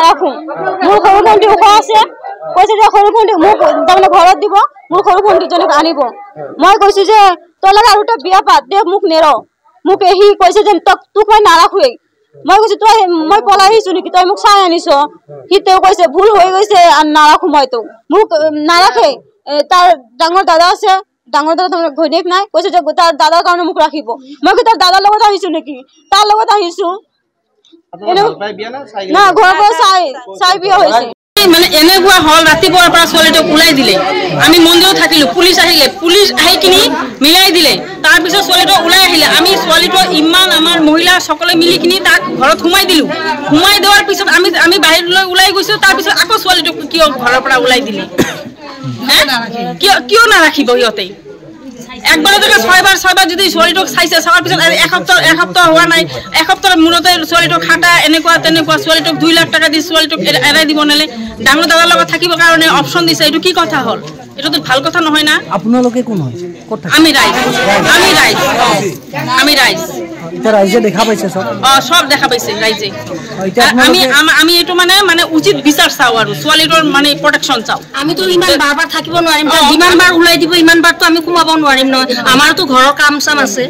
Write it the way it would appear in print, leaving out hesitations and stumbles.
নাৰাখো মোৰ সৰু ভণ্টি ওখ আছে কৈছে যে সৰু ভণ্টি মোক তাৰমানে ঘৰত দিব মোৰ সৰু ভণ্টিজনীক আনিব মই কৈছো যে তলে আৰু এটা বিয়া পাত দে মোক নেৰ মোক সি কৈছে যে তোক মই নাৰাখোৱেই মই কৈছো তই মই পলাই আহিছো নেকি তই মোক চাই আনিছ সি তেওঁ কৈছে ভুল হৈ গৈছে নাৰাখো মই তোক মোক নাৰাখে তাৰ ডাঙৰ দাদা আছে ডাঙৰ দাদা ঘৈণীয়েক নাই কৈছে যে তাৰ দাদাৰ কাৰণে মোক ৰাখিব মই কি তাৰ দাদাৰ লগত আহিছো নেকি তাৰ লগত আহিছো না ঘৰৰ পৰা চাই বিয়া হৈছে মানে এনেকুৱা হল ৰাতিপুৱাৰ পৰা ছোৱালীটোক ওলাই দিলে আমি মন্দিৰত থাকিলো পুলিচ আহিলে পুলিচ আহি কিনি মিলাই দিলে তাৰপিছত ছোৱালীটো ওলাই আহিলে আমি ছোৱালীটো ইমান আমাৰ মহিলা সকলে মিলি কিনি তাক ঘৰত সোমাই দিলো সোমাই দেওয়াৰ পিছত আমি বাহিৰলৈ ওলাই গৈছো তাৰপিছত আকৌ ছোৱালীটোক কিয় ঘৰৰ পৰা ওলাই দিলে কিয় নাৰাখিব সিহঁতে একবাৰে থেকে ছয়বাৰ যদি ছোৱালীটোক চাইছে চাওয়াৰ পিছত এসপ্তাহ হওয়া নাই এসপ্তাহেৰ মূৰতে ছোৱালীটোক খাটা এনেকুৱা তেনেকুৱা ছোৱালীটোক 2 লাখ টাকা দি ছোৱালীটোক এৰাই দিব নালে ডাঙৰ দাদাৰ লগত থাকিবৰ কাৰণে অপশন দিছে এটো কি কথা হল এটা তো ভাল কথা নহয় না আপোনালোকে কোন হয় আমি রাইজ এটা রাইজে দেখা পাইছে সব দেখা পাইছে রাইজে আমি এটো মানে উচিত বিচার চাও আৰু ছোৱালীটোৰ মানে প্ৰটেকশন চাও আমি তো ইমান বাৰবাৰ থাকিব নোৱাৰিম যিমান বাৰ উলাই দিব ইমান বাৰ তো আমি কুমাব নোৱাৰিম নহয় আমাৰতো ঘৰৰ কাম চাম আছে